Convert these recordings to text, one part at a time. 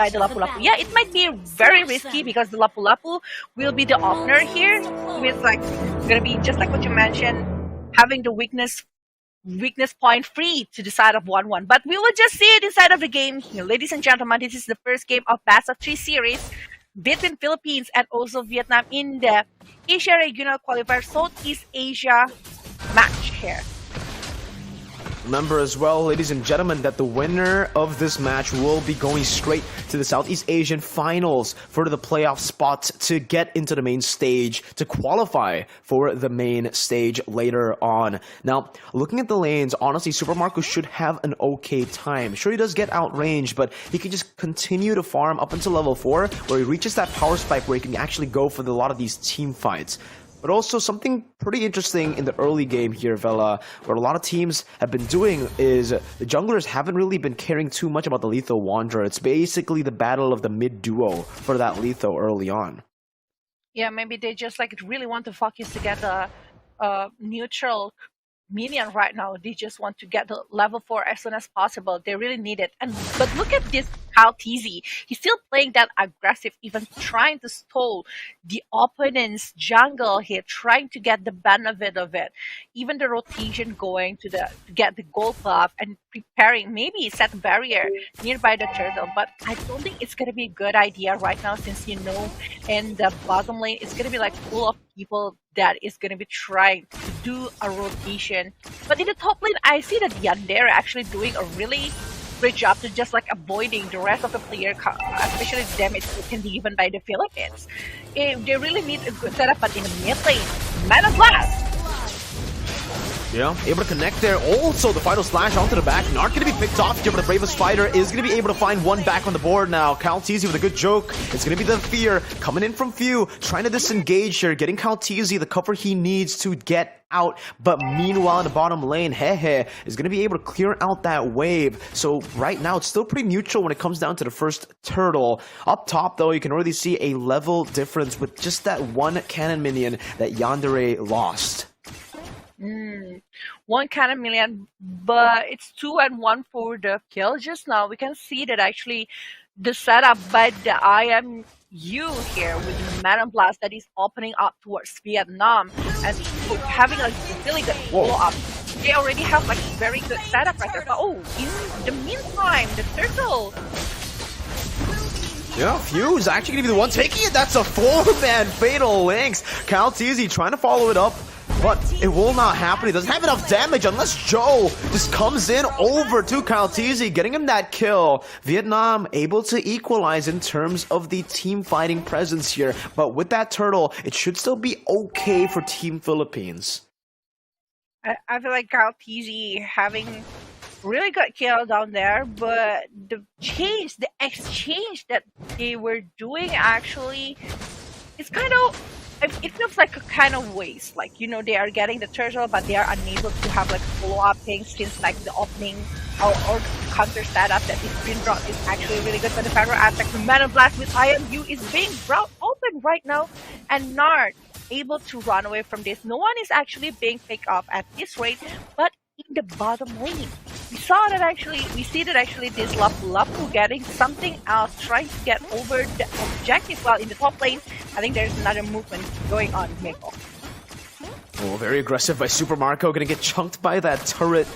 by the Lapu Lapu. Yeah, it might be very risky because the Lapu Lapu will be the opener here. With like gonna be just like what you mentioned, having the weakness point free to the side of 1-1. But we will just see it inside of the game here. Ladies and gentlemen, this is the first game of Best of 3 series between Philippines and also Vietnam in the Asia Regional Qualifier Southeast Asia match here. Remember as well, ladies and gentlemen, that the winner of this match will be going straight to the Southeast Asian Finals for the playoff spot to get into the main stage, to qualify for the main stage later on. Now, looking at the lanes, honestly, Super Marco should have an okay time. Sure, he does get outranged, but he can just continue to farm up until level 4, where he reaches that power spike where he can actually go for a lot of these team fights. But also something pretty interesting in the early game here, Vela, where a lot of teams have been doing is the junglers haven't really been caring too much about the Lethal Wanderer. It's basically the battle of the mid duo for that Lethal early on. Yeah, maybe they just like really want to focus to get a neutral minion right now. They just want to get the level 4 as soon as possible. They really need it. But look at this Kyle TZ. He's still playing that aggressive, even trying to stall the opponent's jungle here, trying to get the benefit of it. Even the rotation going to get the gold buff and preparing, maybe set a barrier nearby the turtle. But I don't think it's gonna be a good idea right now, since in the bottom lane it's gonna be like full of people that is going to be trying to do a rotation. But in the top lane, I see that Yandere actually doing a really great job to just like avoiding the rest of the player, especially the damage that can be given by the Philippines. They really need a good setup, but in the mid lane, Mana Blast! Yeah, able to connect there. Also, the final slash onto the back. Not going to be picked off here, but the bravest fighter is going to be able to find one back on the board now. Kaltizi with a good joke. It's going to be the fear coming in from Few, trying to disengage here, getting Kaltizi the cover he needs to get out. But meanwhile, in the bottom lane, Hehe is going to be able to clear out that wave. So right now, it's still pretty neutral when it comes down to the first turtle. Up top, though, you can already see a level difference with just that one cannon minion that Yandere lost. One cannon million, but it's 2 and 1 for the kill. Just now we can see that actually the setup by the IMU here with the Mana Blast that is opening up towards Vietnam and having a really good follow-up. They already have like very good setup right there, but in the meantime, the turtle. Yeah, Fuse actually gonna be the one taking it. That's a 4-man Fatal Links. Kaltizi trying to follow it up, but it will not happen. He doesn't have enough damage unless Joe just comes in over to Kaltizi, getting him that kill. Vietnam able to equalize in terms of the team fighting presence here, but with that turtle, it should still be okay for Team Philippines. I feel like Kaltizi having really good kill down there, but the exchange that they were doing actually is kind of, it feels like a kind of waste. Like, they are getting the turtle, but they are unable to have like follow-up things, since like the opening or counter setup that is being brought is actually really good. But the final aspect, the Mana Blast with IMU is being brought open right now, and Nard able to run away from this. No one is actually being picked up at this rate, but in the bottom lane, we see that actually this Lapu Lapu getting something else, trying to get over the objective. While in the top lane, I think there's another movement going on, Miko. Oh, very aggressive by Super Marco, gonna get chunked by that turret.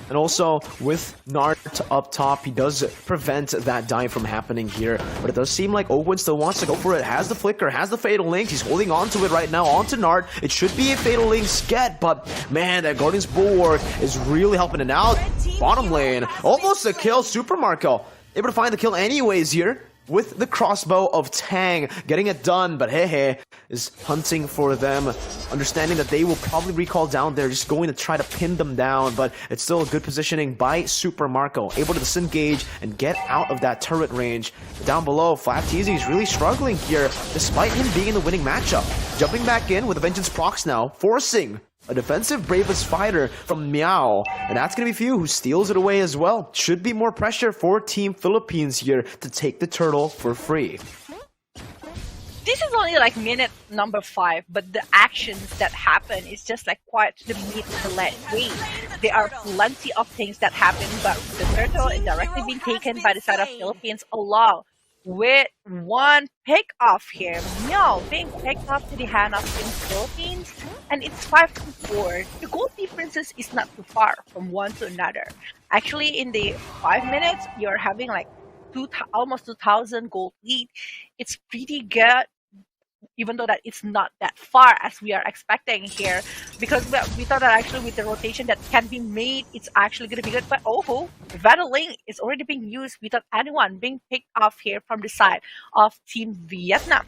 And also, with Nart up top, he does prevent that dive from happening here. But it does seem like Owen still wants to go for it. Has the flicker, has the Fatal Link. He's holding on to it right now, onto Nart. It should be a Fatal Link's get, but man, that Guardian's Bulwark is really helping it out. Bottom lane, almost a kill. Super Marco able to find the kill anyways here, with the crossbow of Tang, getting it done, but Hehe is hunting for them, understanding that they will probably recall down there, just going to try to pin them down, but it's still a good positioning by Super Marco, able to disengage and get out of that turret range. Down below, Flat TZ is really struggling here, despite him being in the winning matchup. Jumping back in with the Vengeance procs now, forcing a defensive bravest fighter from Meow, and that's going to be Few who steals it away as well. Should be more pressure for Team Philippines here to take the turtle for free. This is only like minute number 5, but the actions that happen is just like quite the mid to late way. There are plenty of things that happen, but the turtle is directly being taken by the side of Philippines along with one pick off here. Meow being picked off to the hand of Team Philippines, and it's 5-4. The goal differences is not too far from one to another. Actually, in the 5 minutes, you're having like almost 2,000 gold lead. It's pretty good, even though that it's not that far as we are expecting here, because we thought that actually with the rotation that can be made, it's actually going to be good. But oh, Battling is already being used without anyone being picked off here from the side of Team Vietnam.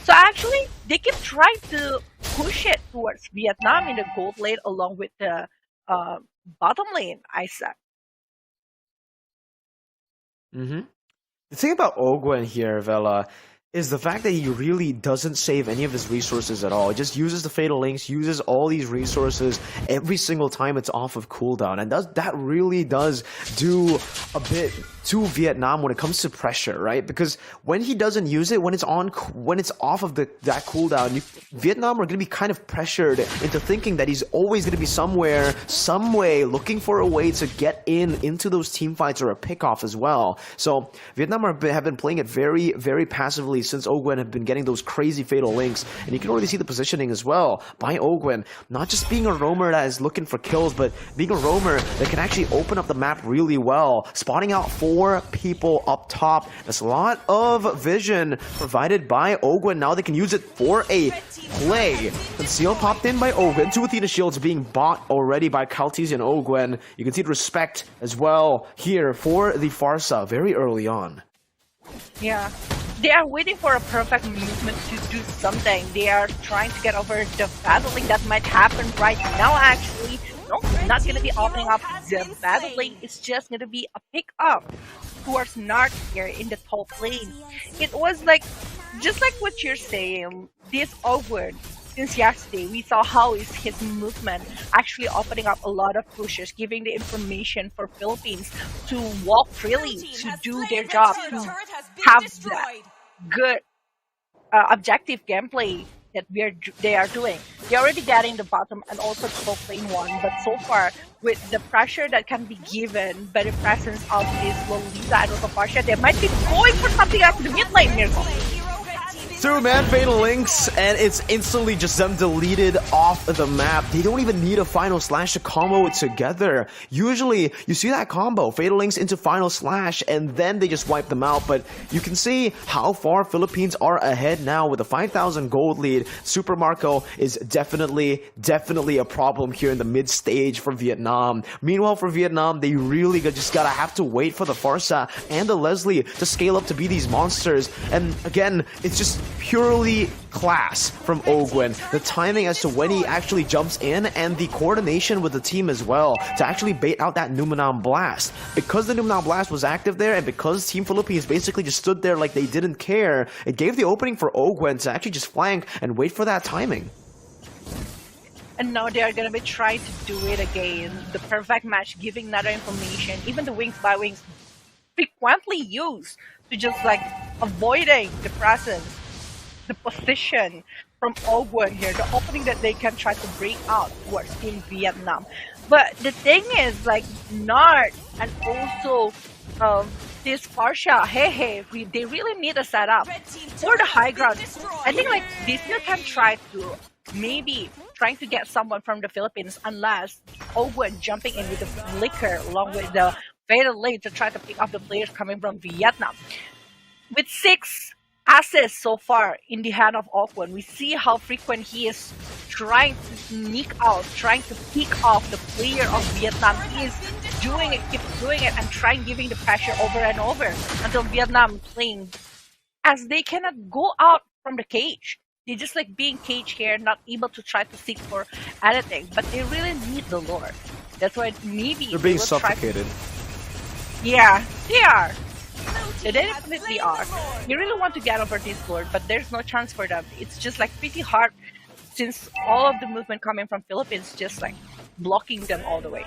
So actually, they keep trying to push it towards Vietnam in the gold lane along with the bottom lane, IESF. The thing about Ogwen here, Vela, is the fact that he really doesn't save any of his resources at all. He just uses the Fatal Links, uses all these resources every single time it's off of cooldown. And that really does do a bit to Vietnam when it comes to pressure, right? Because when he doesn't use it, when it's off of that cooldown, Vietnam are going to be kind of pressured into thinking that he's always going to be somewhere, some way, looking for a way to get into those team fights or a pick-off as well. So Vietnam have been playing it very, very passively since Ogwen have been getting those crazy Fatal Links. And you can already see the positioning as well by Ogwen, not just being a roamer that is looking for kills, but being a roamer that can actually open up the map really well, spotting out 4 people up top. There's a lot of vision provided by Ogwen. Now they can use it for a play. Conceal popped in by Ogwen. 2 Athena shields being bought already by Kaltese and Ogwen. You can see the respect as well here for the Farsa very early on. Yeah. They are waiting for a perfect movement to do something. They are trying to get over the battling that might happen right now, actually. No, not going to be opening up the battling. It's just going to be a pick up towards Nart here in the top lane. It was like, just like what you're saying, this Ogwen, since yesterday, we saw how is his movement actually opening up a lot of pushes, giving the information for Philippines to walk freely, to do their job, to have that good objective gameplay that they are doing. They're already getting the bottom and also top lane one, but so far with the pressure that can be given by the presence of this Lolita and Rotoparsha, they might be going for something after the mid lane, Mirko. 2-man Fatal Links, and it's instantly just them deleted off the map. They don't even need a Final Slash to combo it together. Usually, you see that combo, Fatal Links into Final Slash, and then they just wipe them out. But you can see how far Philippines are ahead now with a 5,000 gold lead. Super Marco is definitely a problem here in the mid stage for Vietnam. Meanwhile, for Vietnam, they really just gotta have to wait for the Farsa and the Leslie to scale up to be these monsters. And again, it's just purely class from Ogwen. The timing as to when he actually jumps in and the coordination with the team as well to actually bait out that Numenam Blast. Because the Numenam Blast was active there and because Team Philippines basically just stood there like they didn't care, it gave the opening for Ogwen to actually just flank and wait for that timing. And now they are going to be trying to do it again. The perfect match, giving another information. Even the wings by wings frequently used to just like avoiding the presence, the position from Ogwen here, the opening that they can try to bring out towards Team Vietnam. But the thing is, like, Nart and also this Farsha, they really need a setup for the high ground. I think like this year can try to maybe trying to get someone from the Philippines, unless Ogwen jumping in with the flicker along with the Fatal Lane to try to pick up the players coming from Vietnam. With 6 assists so far in the hand of Ogwen, we see how frequent he is trying to sneak out, trying to pick off the player of Vietnam. He is doing it, keep doing it, and trying giving the pressure over and over until Vietnam playing as they cannot go out from the cage. They just like being caged here, not able to try to seek for anything. But they really need the Lord. That's why maybe they're being suffocated. Yeah, they are. They definitely are. You really want to get over this Lord, but there's no chance for them. It's just like pretty hard since all of the movement coming from Philippines just like blocking them all the way.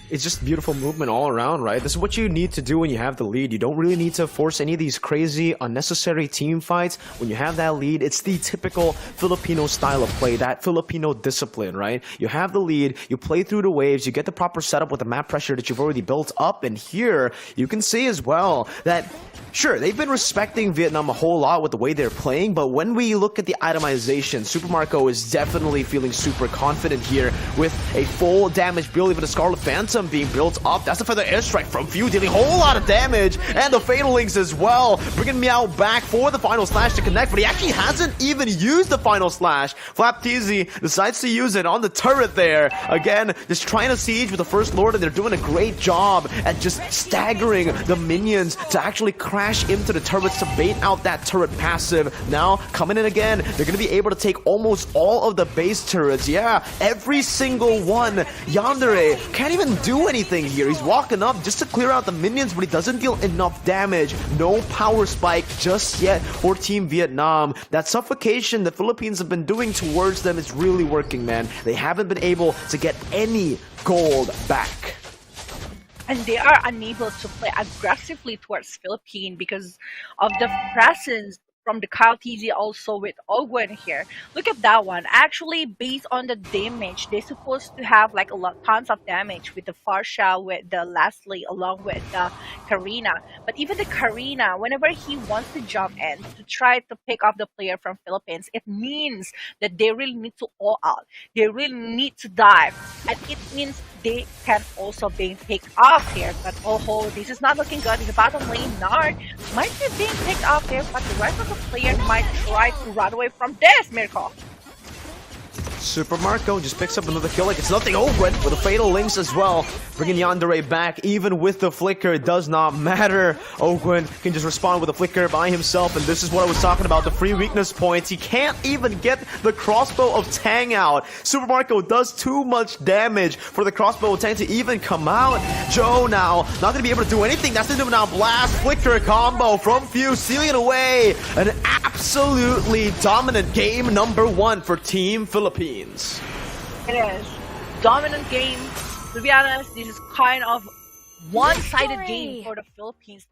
it's just beautiful movement all around, right? This is what you need to do when you have the lead. You don't really need to force any of these crazy, unnecessary team fights. When you have that lead, it's the typical Filipino style of play, that Filipino discipline, right? You have the lead, you play through the waves, you get the proper setup with the map pressure that you've already built up, and here, you can see as well that sure, they've been respecting Vietnam a whole lot with the way they're playing, but when we look at the itemization, Super Marco is definitely feeling super confident here with a full damage build, even the Scarlet Phantom being built up. That's the Feather Airstrike from Few, dealing a whole lot of damage, and the Fatal Links as well, bringing Meow back for the Final Slash to connect, but he actually hasn't even used the Final Slash. Flap TZ decides to use it on the turret there. Again, just trying to siege with the First Lord, and they're doing a great job at just staggering the minions to actually crash into the turrets to bait out that turret passive. Now, coming in again, they're going to be able to take almost all of the base turrets. Yeah, every single one. Yandere can't even do anything here. He's walking up just to clear out the minions, but he doesn't deal enough damage. No power spike just yet for Team Vietnam. That suffocation the Philippines have been doing towards them is really working, man. They haven't been able to get any gold back. And they are unable to play aggressively towards Philippines because of the presence from the Kyle TZ also with Ogwen here. Look at that one. Actually, based on the damage, they're supposed to have like tons of damage with the Farsha, with the Leslie, along with the Karina. But even the Karina, whenever he wants to jump in to try to pick off the player from Philippines, it means that they really need to all out. They really need to dive. And it means they can also be picked off here. But oh, this is not looking good. In the bottom lane, Nard might be being picked off here, but the rest of the player might try to run away from this, Mirko. Super Marco just picks up another kill like it's nothing. Ogwen with the Fatal Links as well, bringing Yandere back. Even with the flicker, it does not matter. Ogwen can just respond with a flicker by himself, and this is what I was talking about, the free weakness points. He can't even get the crossbow of Tang out. Super Marco does too much damage for the crossbow of Tang to even come out. Joe now not going to be able to do anything. That's the now blast flicker combo from Fuse, sealing it away. An absolutely dominant game number 1 for Team Philippines. It is. Dominant game. To be honest, this is kind of one-sided game for the Philippines.